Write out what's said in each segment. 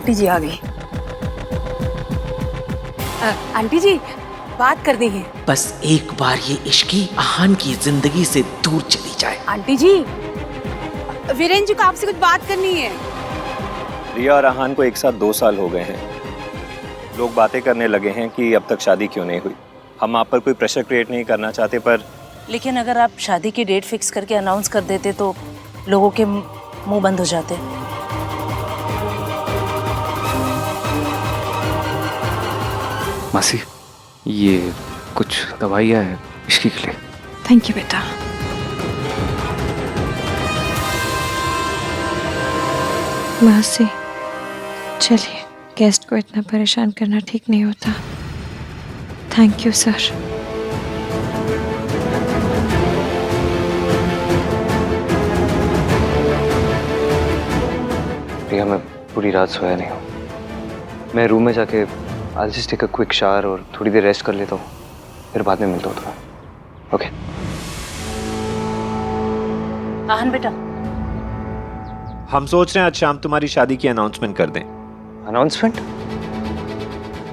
Aunty जी आ गई। Aunty जी बात करनी है। बस एक बार ये इश्की आहान की जिंदगी से दूर चली जाए। आंटी जी वीरेंद्र जी को आपसे कुछ बात करनी है। रिया और आहान को एक साथ 2 साल हो गए हैं। लोग बातें करने लगे हैं कि अब तक शादी क्यों नहीं हुई। हम आप पर कोई प्रेशर क्रिएट नहीं करना चाहते, पर लेकिन अगर आप शादी की डेट फिक्स करके अनाउंस कर देते तो लोगों के मुंह बंद हो जाते। मासी, ये कुछ दवाइयाँ हैं इश्की के लिए। थैंक यू बेटा। मासी चलिए, गेस्ट को इतना परेशान करना ठीक नहीं होता। Thank you sir. प्रिया, मैं पूरी रात सोया नहीं हूँ। मैं रूम में जाके I'll just take a quick shower और थोड़ी देर रेस्ट कर लेता हूँ, फिर बाद में मिलता हूँ तुम्हें। ओके? आहान बेटा, हम सोच रहे हैं आज शाम तुम्हारी शादी की अनाउंसमेंट कर दें। अनाउंसमेंट?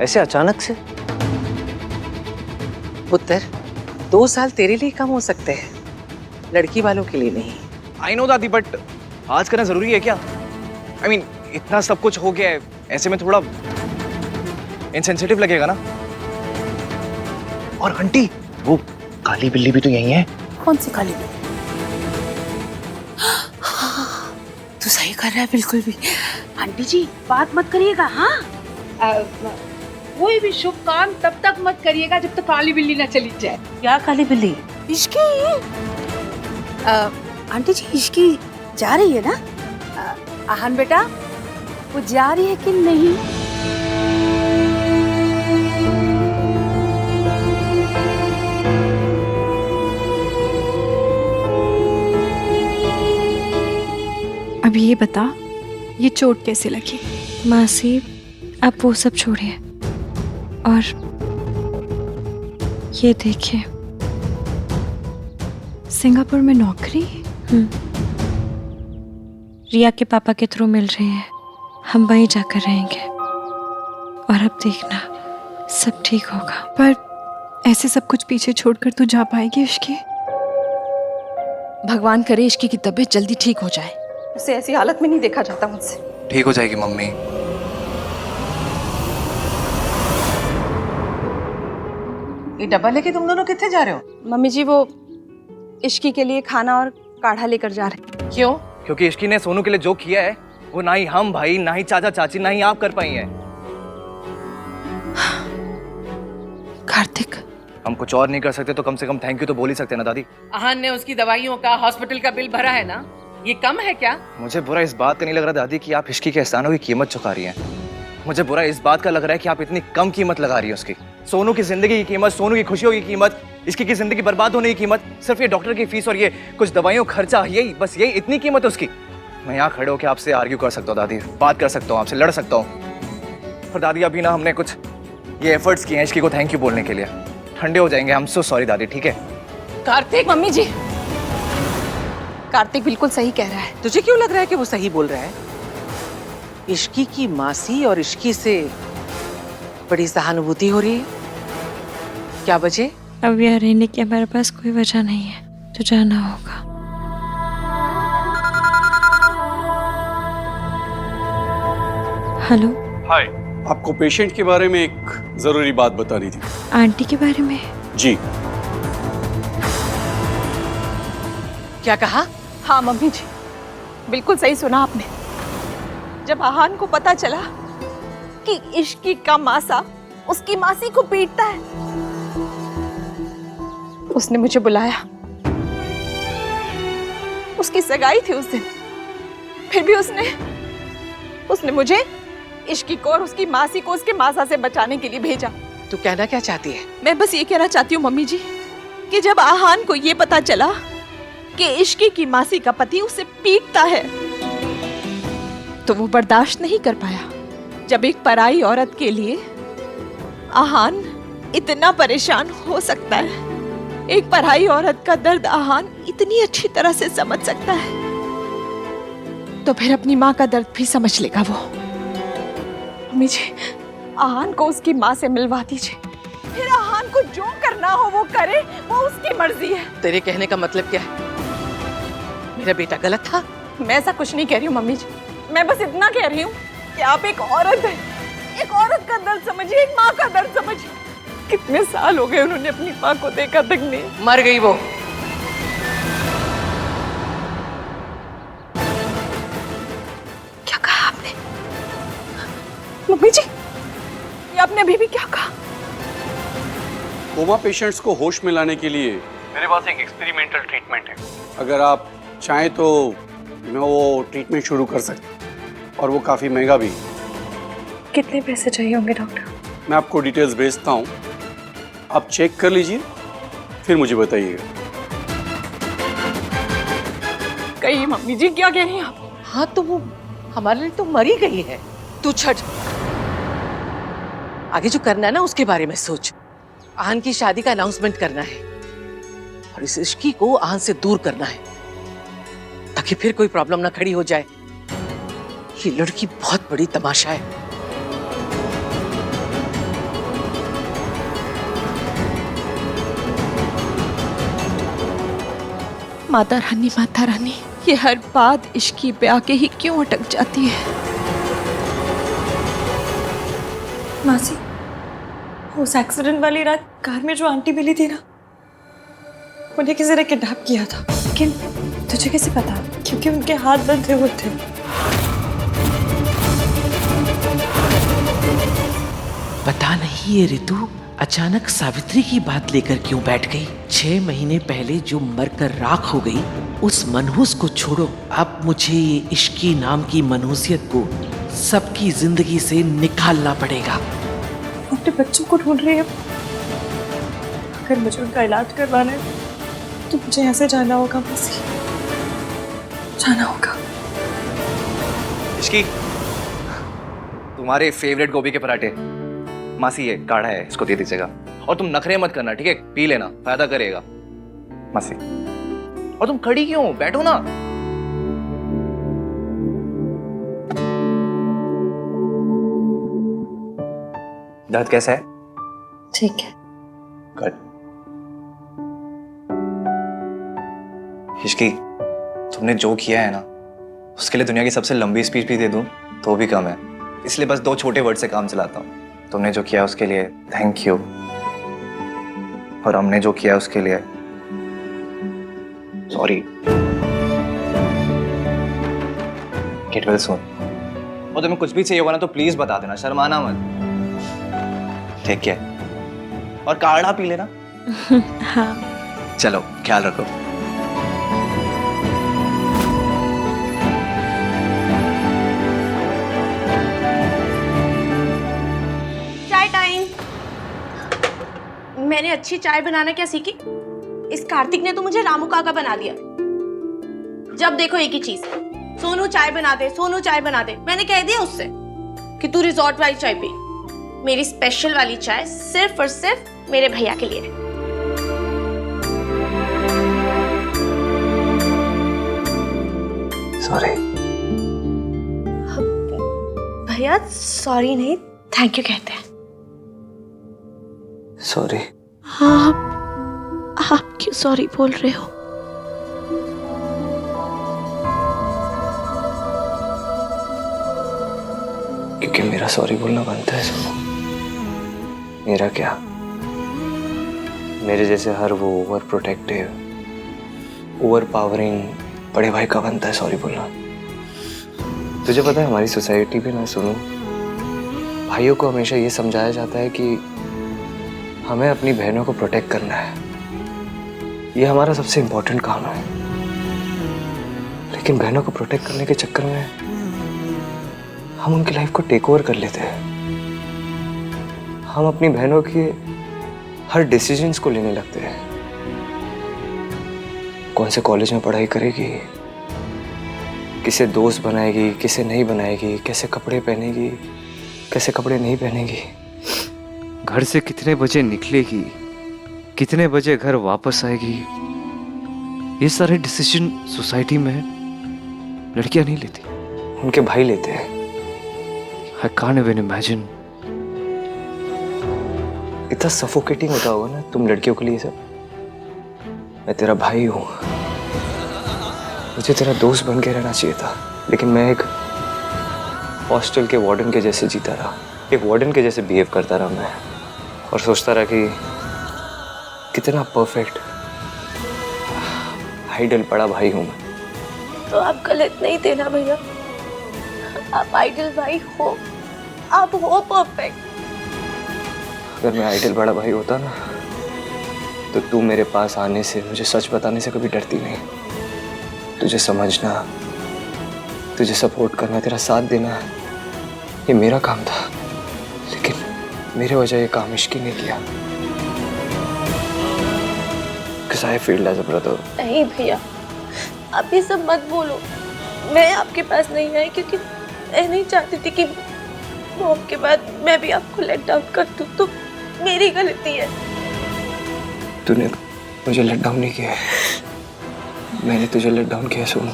ऐसे अचानक से? पुत्र, 2 साल तेरे लिए कम हो सकते हैं, लड़की वालों के लिए नहीं। आई नो दादी, बट आज करना जरूरी है क्या? I mean, इतना सब कुछ हो गया है, ऐसे में थोड़ा इनसेंसिटिव लगेगा ना। और आंटी, वो काली बिल्ली भी तो यही है। कौन सी काली बिल्ली? तू सही कर रहा है बिल्कुल भी। आंटी जी बात मत करिएगा। हाँ, कोई भी शुभ काम तब तक मत करिएगा जब तक काली बिल्ली ना चली जाए। क्या काली बिल्ली? इश्की आंटी जी, इश्की जा रही है ना? आहान बेटा, वो जा रही है कि नहीं? अब ये बता, ये चोट कैसे लगी? मासी अब वो सब छोड़िए और ये देखिए। सिंगापुर में नौकरी? रिया के पापा के थ्रू मिल रही है। हम वहीं जाकर रहेंगे और अब देखना सब ठीक होगा। पर ऐसे सब कुछ पीछे छोड़कर तू जा पाएगी इश्की? भगवान करे इश्की की तबीयत जल्दी ठीक हो जाए। उसे ऐसी हालत में नहीं देखा जाता मुझसे। ठीक हो जाएगी मम्मी। ये डब्बा लेके तुम दोनों कितने जा रहे हो? मम्मी जी, वो इश्की के लिए खाना और काढ़ा लेकर जा रहे। क्यों? क्योंकि इश्की ने सोनू के लिए जो किया है वो ना ही हम भाई, ना ही चाचा चाची, ना ही आप कर पाई हैं। कार्तिक, हम कुछ और नहीं कर सकते तो कम से कम थैंक यू तो बोल ही सकते ना दादी। आहान ने उसकी दवाइयों का, हॉस्पिटल का बिल भरा है ना, ये कम है क्या? मुझे बुरा इस बात का नहीं लग रहा दादी कि आप इश्की के एहसानों की कीमत चुका रही हैं। मुझे बुरा इस बात का लग रहा है कि आप इतनी कम कीमत लगा रही है उसकी। सोनू की जिंदगी की कीमत, सोनू की खुशियों की कीमत, इसकी की जिंदगी बर्बाद होने की कीमत, सिर्फ ये डॉक्टर की फीस और ये कुछ दवाइयों खर्चा, यही बस, यही इतनी कीमत है उसकी। मैं यहाँ खड़े होकर आपसे आर्ग्यू कर सकता हूँ दादी, बात कर सकता हूँ आपसे, लड़ सकता हूँ। पर दादी अभी ना हमने कुछ ये एफर्ट्स किए हैं इसकी को थैंक यू बोलने के लिए। ठंडे हो जाएंगे, आई एम सो सॉरी दादी, ठीक है? कार्तिक, मम्मी जी, कार्तिक बिल्कुल सही कह रहा है। तुझे क्यों लग रहा है कि वो सही बोल रहा है? इश्की की मासी और इश्की से बड़ी सहानुभूति हो रही है। क्या वजह? अब यहाँ रहने की हमारे पास कोई वजह नहीं है, तो जाना होगा। हेलो। हाय, आपको पेशेंट के बारे में एक जरूरी बात बतानी थी। आंटी के बारे में? जी। क्या कहा? हाँ मम्मी जी, बिल्कुल सही सुना आपने। जब आहान को पता चला कि इश्की का मासा उसकी मासी को पीटता है, उसने मुझे बुलाया। उसकी सगाई थी उस दिन, फिर भी उसने मुझे, इश्की को और उसकी मासी को उसके मासा से बचाने के लिए भेजा। तू कहना क्या चाहती है? मैं बस ये कहना चाहती हूँ मम्मी जी कि जब आहान को ये पता चला कि इश्की की मासी का पति उसे पीटता है, तो वो बर्दाश्त नहीं कर पाया। जब एक पराई औरत के लिए आहान इतना परेशान हो सकता है, एक पराई औरत का दर्द आहान इतनी अच्छी तरह से समझ सकता है, तो फिर अपनी माँ का दर्द भी समझ लेगा वो। मम्मी जी, आहान को उसकी माँ से मिलवा दीजिए, फिर आहान को जो करना हो वो करे, वो उसकी मर्जी है। तेरे कहने का मतलब क्या है? मेरा बेटा गलत था? मैं ऐसा कुछ नहीं कह रही हूँ मम्मी जी, मैं बस इतना कह रही हूँ कि आप एक औरत हैं, एक औरत का दर्द समझिए, एक माँ का दर्द समझिए। कितने साल हो गए उन्होंने अपनी माँ को देखा तक नहीं। मर गई वो। क्या कहा आपने? मम्मी जी, ये आपने अभी भी क्या कहा? कोमा पेशेंट्स को होश में लाने के लिए मेरे पास एक एक्सपेरिमेंटल ट्रीटमेंट है। अगर आप चाहें तो वो ट्रीटमेंट शुरू कर सकते हैं, और वो काफ़ी महंगा भी। कितने पैसे चाहिए होंगे डॉक्टर? मैं आपको डिटेल्स भेजता हूँ, आप चेक कर लीजिए, फिर मुझे बताइएगा। कहिए मम्मी जी, क्या कह रही हैं आप? हाँ तो वो हमारे लिए तो मर ही गई है। तू छट, आगे जो करना है ना उसके बारे में सोच। आहान की शादी का अनाउंसमेंट करना है और इस इश्की को आहान से दूर करना है, ताकि फिर कोई प्रॉब्लम ना खड़ी हो जाए। ये लड़की बहुत बड़ी तमाशा है। माता रानी, ये हर बात इश्की पे आके ही क्यों अटक जाती है? मासी, उस एक्सीडेंट वाली रात कार में जो आंटी मिली थी ना, उन्हें किसी ने किडनैप किया था। लेकिन तुझे कैसे पता? क्योंकि उनके हाथ बंधे हुए थे। पता नहीं ये ऋतु अचानक सावित्री की बात लेकर क्यों बैठ गई। 6 महीने पहले जो मरकर राख हो गई, उस मनहूस को छोड़ो। अब मुझे ये इश्की नाम की मनहूसियत को सबकी जिंदगी से निकालना पड़ेगा। अपने बच्चों को ढूंढ रही है। अगर मुझे उनका इलाज करवाना है तो मुझे ऐसे जाना होगा, मासी, जाना होगा। इश्की, तुम्हारे फेवरेट गोभी के पराठे। मासी ये काढ़ा है, इसको दे दीजिएगा। और तुम नखरे मत करना, ठीक है? पी लेना, फायदा करेगा। मासी, और तुम खड़ी क्यों? बैठो ना। दर्द कैसा है? ठीक है। गुड। इश्की, तुमने जो किया है ना, उसके लिए दुनिया की सबसे लंबी स्पीच भी दे दूं तो भी कम है। इसलिए बस 2 छोटे वर्ड से काम चलाता हूँ। तुमने जो किया उसके लिए थैंक यू, और हमने जो किया उसके लिए सॉरी। Get well soon. और तुम्हें कुछ भी चाहिए होगा ना तो प्लीज बता देना, शर्माना मत। ठीक है? और काढ़ा पी लेना। हाँ। चलो, ख्याल रखो। मैंने अच्छी चाय बनाना क्या सीखी? इस कार्तिक ने तो मुझे रामू काका बना दिया। जब देखो एक ही चीज, सोनू चाय बना दे, सोनू चाय बना दे। मैंने कह दिया उससे कि तू रिजॉर्ट वाली चाय पी। मेरी स्पेशल वाली चाय सिर्फ और सिर्फ मेरे भैया के लिए है। सॉरी। भैया सॉरी नहीं, थैंक यू कहते हैं। सॉरी। आप क्यों सॉरी बोल रहे हो? क्योंकि मेरा सॉरी बोलना बनता है सोनू। मेरा क्या, मेरे जैसे हर वो ओवर प्रोटेक्टिव, ओवर पावरिंग बड़े भाई का बनता है सॉरी बोलना। तुझे पता है हमारी सोसाइटी में ना सोनू, भाइयों को हमेशा ये समझाया जाता है कि हमें अपनी बहनों को प्रोटेक्ट करना है, ये हमारा सबसे इम्पोर्टेंट काम है। लेकिन बहनों को प्रोटेक्ट करने के चक्कर में हम उनकी लाइफ को टेक ओवर कर लेते हैं। हम अपनी बहनों के हर डिसीजंस को लेने लगते हैं। कौन से कॉलेज में पढ़ाई करेगी, किसे दोस्त बनाएगी, किसे नहीं बनाएगी, कैसे कपड़े पहनेगी, कैसे कपड़े नहीं पहनेगी, घर से कितने बजे निकलेगी, कितने बजे घर वापस आएगी, ये सारे डिसीजन सोसाइटी में लड़कियां नहीं लेती, उनके भाई लेते हैं। I can't even imagine. इतना सफोकेटिंग होता होगा ना तुम लड़कियों के लिए सब। मैं तेरा भाई हूँ, मुझे तेरा दोस्त बन के रहना चाहिए था, लेकिन मैं एक हॉस्टल के वार्डन के जैसे जीता रहा, एक वार्डन के जैसे बिहेव करता रहा मैं, और सोचता रहा कि कितना परफेक्ट आइडल बड़ा भाई हूँ मैं। तो आप गलत नहीं थे ना भैया, आप आइडल भाई हो, आप हो परफेक्ट। अगर मैं आइडल बड़ा भाई होता ना तो तू मेरे पास आने से, मुझे सच बताने से कभी डरती नहीं। तुझे समझना, तुझे सपोर्ट करना, तेरा साथ देना ये मेरा काम था, लेकिन मेरे वजह ये काम इश्की ने किया। Because I feel as a brother. नहीं भैया, आप ये सब मत बोलो। मैं आपके पास नहीं आई क्योंकि मैं नहीं चाहती थी कि मॉम के बाद मैं भी आपको लेट डाउन कर दूं, तो मेरी गलती है। तूने मुझे लेट डाउन नहीं किया है, मैंने तुझे लेट डाउन किया सोनू।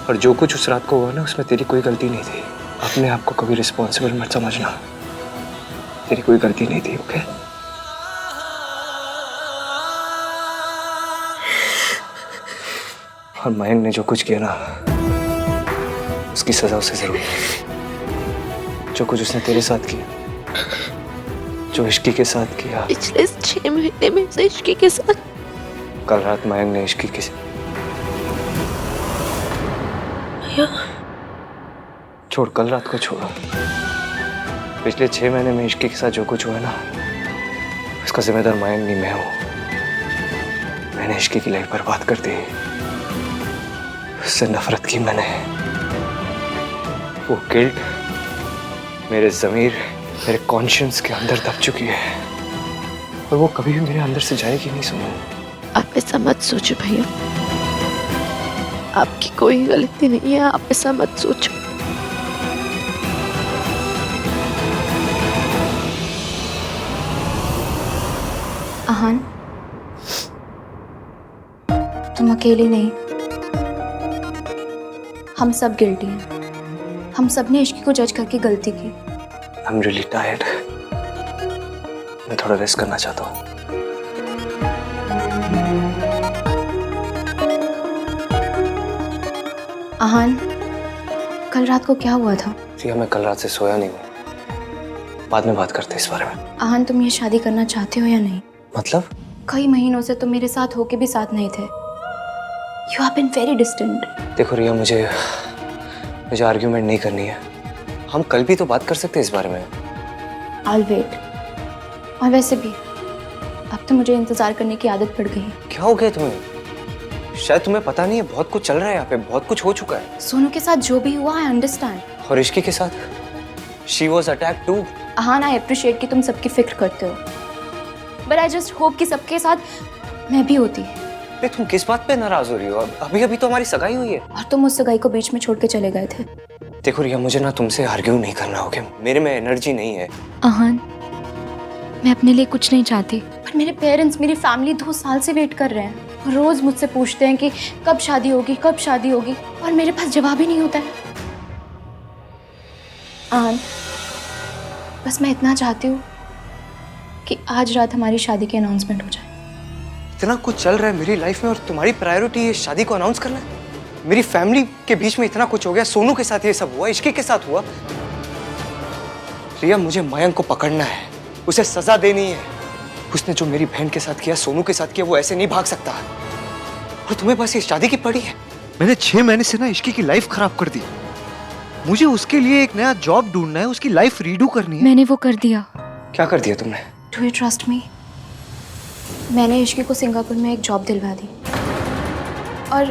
और जो कुछ उस रात को हुआ ना उसमें तेरी कोई गलती नहीं थी। अपने आप को कभी रिस्पॉन्सिबल मत समझना, तेरी कोई गलती नहीं थी। ओके और मयंक ने जो कुछ किया ना उसकी सजा उसे जरूर मिलेगी। जो कुछ उसने तेरे साथ किया, जो इश्की के साथ किया, पिछले 6 महीने में से इश्की के साथ। कल रात मयंक ने इश्की के छोड़, कल रात को छोड़ो, पिछले 6 महीने में इश्की के साथ जो कुछ हुआ ना उसका जिम्मेदार मयंक नहीं मैं हूं। मैंने इश्की की लाइफ बर्बाद कर दी, उससे नफरत की मैंने। वो गिल्ट मेरे ज़मीर, मेरे कॉन्शियंस के अंदर दब चुकी है और वो कभी भी मेरे अंदर से जाएगी नहीं। सुनो, आप ऐसा मत सोचो भैया, आपकी कोई गलती नहीं है, आप ऐसा मत सोचो। आहान, तुम अकेले नहीं, हम सब गिल्टी हैं। हम सब ने इश्की को जज करके गलती की। I'm really tired. मैं थोड़ा रेस्ट करना चाहता हूँ। आहान, कल रात को क्या हुआ था? रिया, मैं कल रात से सोया नहीं हूँ, बाद में बात करते हैं इस बारे में। आहान, तुम ये शादी करना चाहते हो या नहीं? मतलब? कई महीनों से तुम मेरे साथ होके भी साथ नहीं थे। You have been very distant. देखो रिया, मुझे आर्ग्यूमेंट नहीं करनी है। हम कल भी तो बात कर सकते हैं इस बारे में। I'll wait. और वैसे भी अब तो मुझे इंतजार करने की आदत पड़ गई है। क्या हो गया तुम्हें? शायद तुम्हें पता नहीं है, बहुत कुछ चल रहा है यहाँ पे, बहुत कुछ हो चुका है। सोनू के साथ जो भी हुआ, I understand. और इश्की के साथ? She was attacked too. Ahaan, I appreciate कि तुम सबकी फिक्र करते हो। But I just hope कि सबके साथ मैं भी होती। अरे तुम किस बात पे नाराज हो रही हो? अभी अभी तो हमारी सगाई हुई है। और तुम उस सगाई को बीच में छोड़ के चले गए थे। देखो रिया, मुझे ना तुमसे आर्ग्यू नहीं करना, ओके? मेरे में एनर्जी नहीं है। आहान, मैं अपने लिए कुछ नहीं चाहती, पर मेरे पेरेंट्स, मेरी फैमिली 2 साल से वेट कर रहे हैं। रोज मुझसे पूछते हैं कि कब शादी होगी, कब शादी होगी, और मेरे पास जवाब ही नहीं होता है। आहान, बस मैं इतना चाहती हूँ कि आज रात हमारी शादी की अनाउंसमेंट हो जाए। इतना कुछ चल रहा है मेरी लाइफ में और तुम्हारी प्रायोरिटी ये शादी को अनाउंस करना है? मेरी फैमिली के बीच में इतना कुछ हो गया, सोनू के साथ ये सब हुआ, इश्की के साथ हुआ। रिया, मुझे मयंक को पकड़ना है, उसे सजा देनी है। उसने जो मेरी बहन के साथ किया, सोनू के साथ किया, वो ऐसे नहीं भाग सकता। और तुम्हें बस ये शादी की पड़ी है। मैंने 6 महीने से ना इश्की की लाइफ खराब कर दी। मुझे उसके लिए एक नया जॉब ढूंढना है, उसकी लाइफ रीडू करनी है। मैंने वो कर दिया। क्या कर दिया तुमने? Do you trust me? मैंने इश्की को सिंगापुर में एक जॉब दिलवा दी और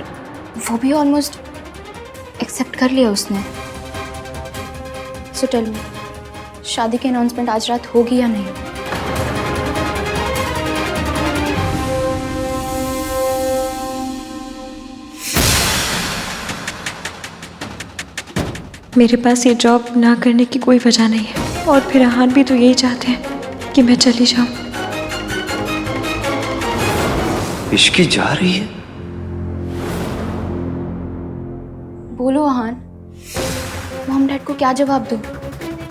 वो भी ऑलमोस्ट एक्सेप्ट कर लिया उसने। सो टेल मी, शादी की अनाउंसमेंट आज रात होगी या नहीं? मेरे पास ये जॉब ना करने की कोई वजह नहीं है, और फिर आहान भी तो यही चाहते हैं कि मैं चली जाऊं। इश्की जा रही है? बोलो आहान, मॉम डैड को क्या जवाब दूं?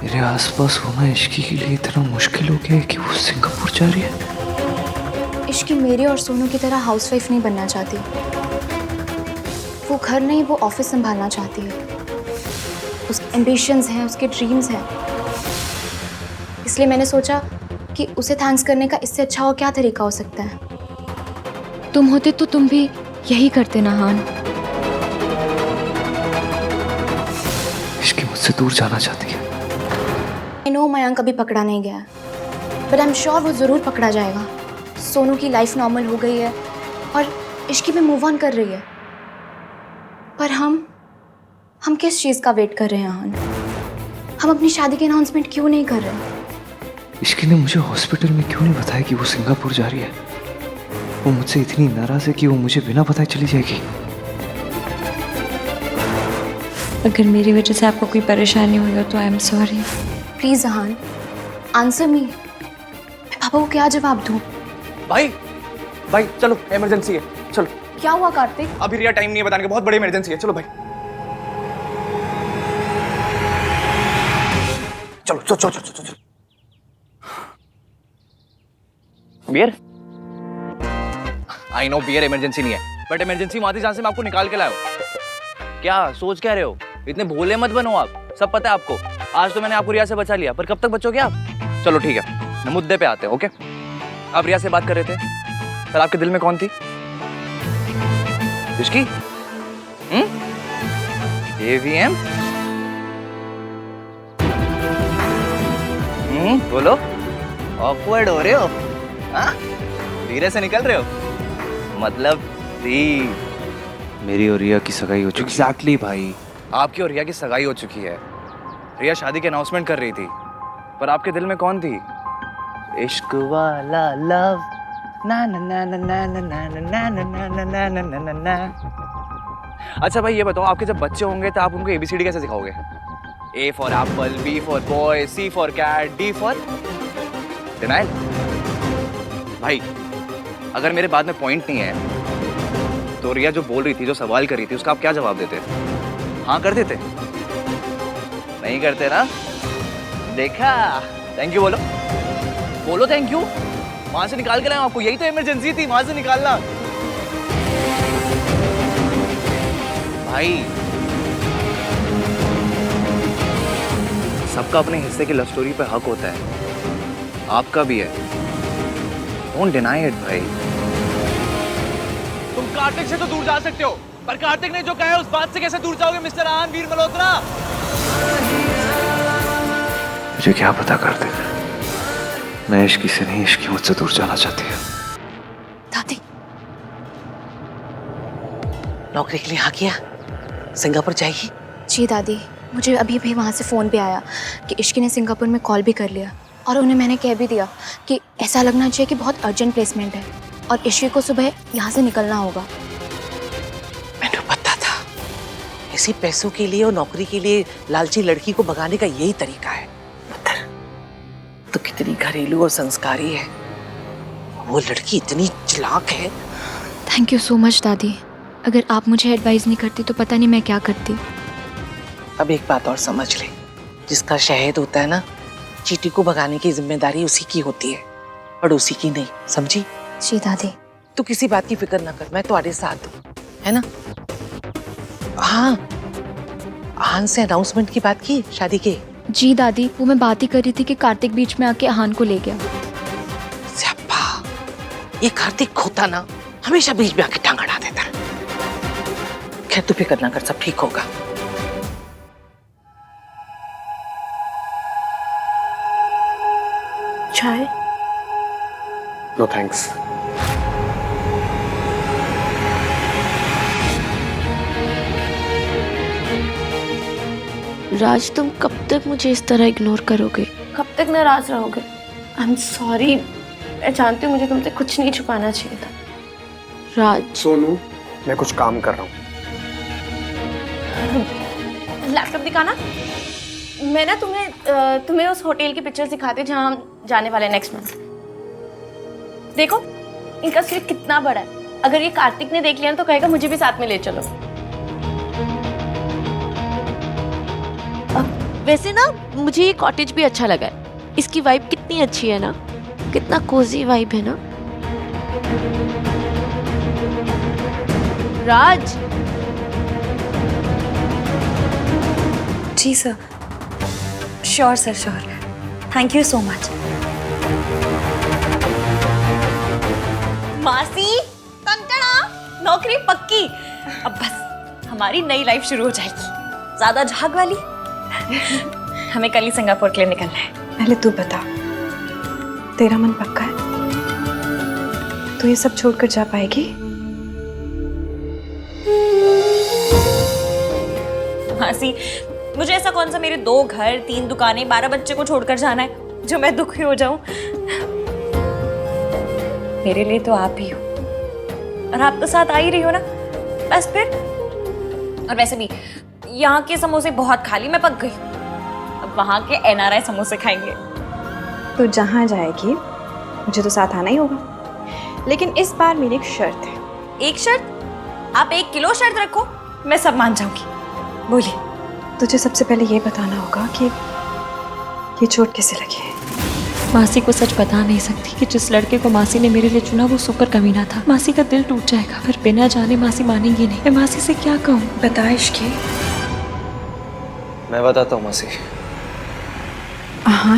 मेरे आसपास होना इश्की के लिए इतना मुश्किल हो गया है कि वो सिंगापुर जा रही है। इश्की मेरी और सोनू की तरह हाउसवाइफ नहीं बनना चाहती। वो घर नहीं, वो ऑफिस संभालना चाहती है। उसके एम्बिशंस हैं, उसके ड्रीम्स हैं। इसलिए मैंने सोचा कि उसे थैंक्स करने का इससे अच्छा और क्या तरीका हो सकता है। तुम होते तो तुम भी यही करते ना हान। इश्की मुझसे दूर जाना चाहती है। आई नो मयंक अभी पकड़ा नहीं गया, बट आई एम श्योर वो ज़रूर पकड़ा जाएगा। सोनू की लाइफ नॉर्मल हो गई है और इश्की भी मूव ऑन कर रही है। पर हम किस चीज़ का वेट कर रहे हैं हान? हम अपनी शादी की अनाउंसमेंट क्यों नहीं कर रहे? इश्की ने मुझे हॉस्पिटल में क्यों नहीं बताया कि वो सिंगापुर जा रही है? वो मुझसे इतनी नाराज है कि वो मुझे बिना बताए चली जाएगी। अगर मेरी वजह से आपको कोई परेशानी हुई हो तो I am sorry. Please Ahaan, answer me. मैं पापा को क्या जवाब दूं? भाई भाई चलो, इमरजेंसी है, चलो। क्या हुआ कार्तिक? अभी रिया टाइम नहीं है बताने का, बहुत बड़ी इमरजेंसी है, चलो भाई। चलो चलो चलो चलो चलो। Beer? I know beer emergency नहीं है, बट इमरजेंसी वहां थी जहां से मैं आपको निकाल के लाया हूं। क्या सोच क्या रहे हो? इतने भोले मत बनो आप, सब पता है आपको। आज तो मैंने आपको रिया से बचा लिया, पर कब तक बचोगे आप? चलो ठीक है, मुद्दे पे आते हैं। ओके, आप रिया से बात कर रहे थे, पर आपके दिल में कौन थी? इश्की? AVM? बोलो, ऑकवर्ड हो रहे हो? हाँ? धीरे से निकल रहे हो? मतलब थी। मेरी और रिया की सगाई हो चुकी है। एग्जैक्टली भाई, आपकी और रिया की सगाई हो चुकी है। रिया शादी की अनाउंसमेंट कर रही थी, पर आपके दिल में कौन थी? इश्क वाला लव ना ना ना ना ना ना ना ना ना ना ना ना ना ना ना। अच्छा भाई ये बताओ, आपके जब बच्चे होंगे तो आप उनको ABCD कैसे सिखाओगे? A for apple, B for boy, C for cat, D for denial. भाई अगर मेरे बाद में पॉइंट नहीं है तो रिया जो बोल रही थी, जो सवाल कर रही थी, उसका आप क्या जवाब देते? हाँ कर देते? नहीं करते ना? देखा, थैंक यू बोलो, बोलो थैंक यू। वहां से निकाल के लाया आपको, यही तो इमरजेंसी थी, वहां से निकालना। भाई सबका अपने हिस्से की लव स्टोरी पे हक होता है, आपका भी है। डोंट डिनाई इट भाई। तुम कार्तिक से तो दूर जा सकते हो, पर कार्तिक ने जो कहा है उस बात से कैसे दूर जाओगे मिस्टर आहान वीर मल्होत्रा? मुझे क्या पता कार्तिक, मैं इश्की से नहीं, इश्की मुझसे दूर जाना चाहती है। दादी, नौकरी के लिए हाँ किया? सिंगापुर जाएगी? जी दादी, मुझे अभी भी वहाँ से फ़ोन पे आया कि इश्की ने सिंगापुर में कॉल भी कर लिया और उन्हें मैंने कह भी दिया कि ऐसा लगना चाहिए कि बहुत अर्जेंट प्लेसमेंट है और इश्की को सुबह यहाँ से निकलना होगा। मैंने पता था, इसी पैसों के लिए और नौकरी के लिए लालची लड़की को भगाने का यही तरीका है। पत्थर तो कितनी घरेलू और संस्कारी है, वो लड़की इतनी चालाक है। थैंक यू सो मच दादी, अगर आप मुझे एडवाइस नहीं करती तो पता नहीं मैं क्या करती। अब एक बात और समझ ले, जिसका शहद होता है ना, चींटी को भगाने की जिम्मेदारी उसी की होती है, पड़ोसी की नहीं, समझी? जी दादी। तू किसी बात की फिक्र ना कर, मैं तुम्हारे साथ हूँ, है ना? हाँ, आहान से अनाउंसमेंट की बात की शादी के? जी दादी, वो मैं बात ही कर रही थी कि कार्तिक बीच में आके आहान को ले गया। स्यापा, ये कार्तिक खोता ना हमेशा बीच में आके टांग अड़ा देता है। खैर तू फिक्र ना कर, सब ठीक होगा। चाय? No thanks. राज, तुम कब तक मुझे इस तरह इग्नोर करोगे? कब तक नाराज रहोगे? आई एम सॉरी, मैं जानती हूँ मुझे तुमसे कुछ नहीं छुपाना चाहिए था। राज। सोनू, मैं कुछ काम कर रहा हूँ। लैपटॉप दिखाना। मैं ना तुम्हें उस होटल की पिक्चर्स दिखाती हूँ जहाँ हम जाने वाले हैं नेक्स्ट मंथ। देखो इनका स्वीट कितना बड़ा है, अगर ये कार्तिक ने देख लिया तो कहेगा मुझे भी साथ में ले चलो। वैसे ना मुझे ये कॉटेज भी अच्छा लगा है। इसकी वाइब कितनी अच्छी है ना, कितना कोजी वाइब है ना। राज। जी sir, sure sir, sure. Thank you so much. मासी, कंकड़ा, नौकरी पक्की। अब बस हमारी नई लाइफ शुरू हो जाएगी, ज्यादा झाग वाली। हमें कल ही सिंगापुर के लिए निकलना है। पहले तू बता, तेरा मन पक्का है? तू ये सब छोड़कर जा पाएगी? मासी, मुझे ऐसा कौन सा मेरे 2 घर, 3 दुकानें, 12 बच्चे को छोड़कर जाना है जो मैं दुखी हो जाऊं? मेरे लिए तो आप ही हो, और आप तो साथ आ ही रही हो ना, बस फिर। और वैसे भी यहाँ के समोसे बहुत खा ली, मैं पक गई। अब वहाँ के NRI समोसे खाएंगे। तो जहाँ जाएगी मुझे तो साथ आना ही होगा, लेकिन इस बार मेरी एक शर्त है। एक शर्त? आप 1 किलो शर्त रखो, मैं सब मान जाऊंगी। बोली। तुझे सबसे पहले ये बताना होगा कि ये चोट कैसे लगी है। मासी को सच बता नहीं सकती कि जिस लड़के को मासी ने मेरे लिए चुना वो सुकर कमीना था। मासी का दिल टूट जाएगा, पर बिना जाने मासी मानेंगी नहीं। मैं मासी से क्या कहूँ? बता इश्की। मैं बताता हूँ मासी। हाँ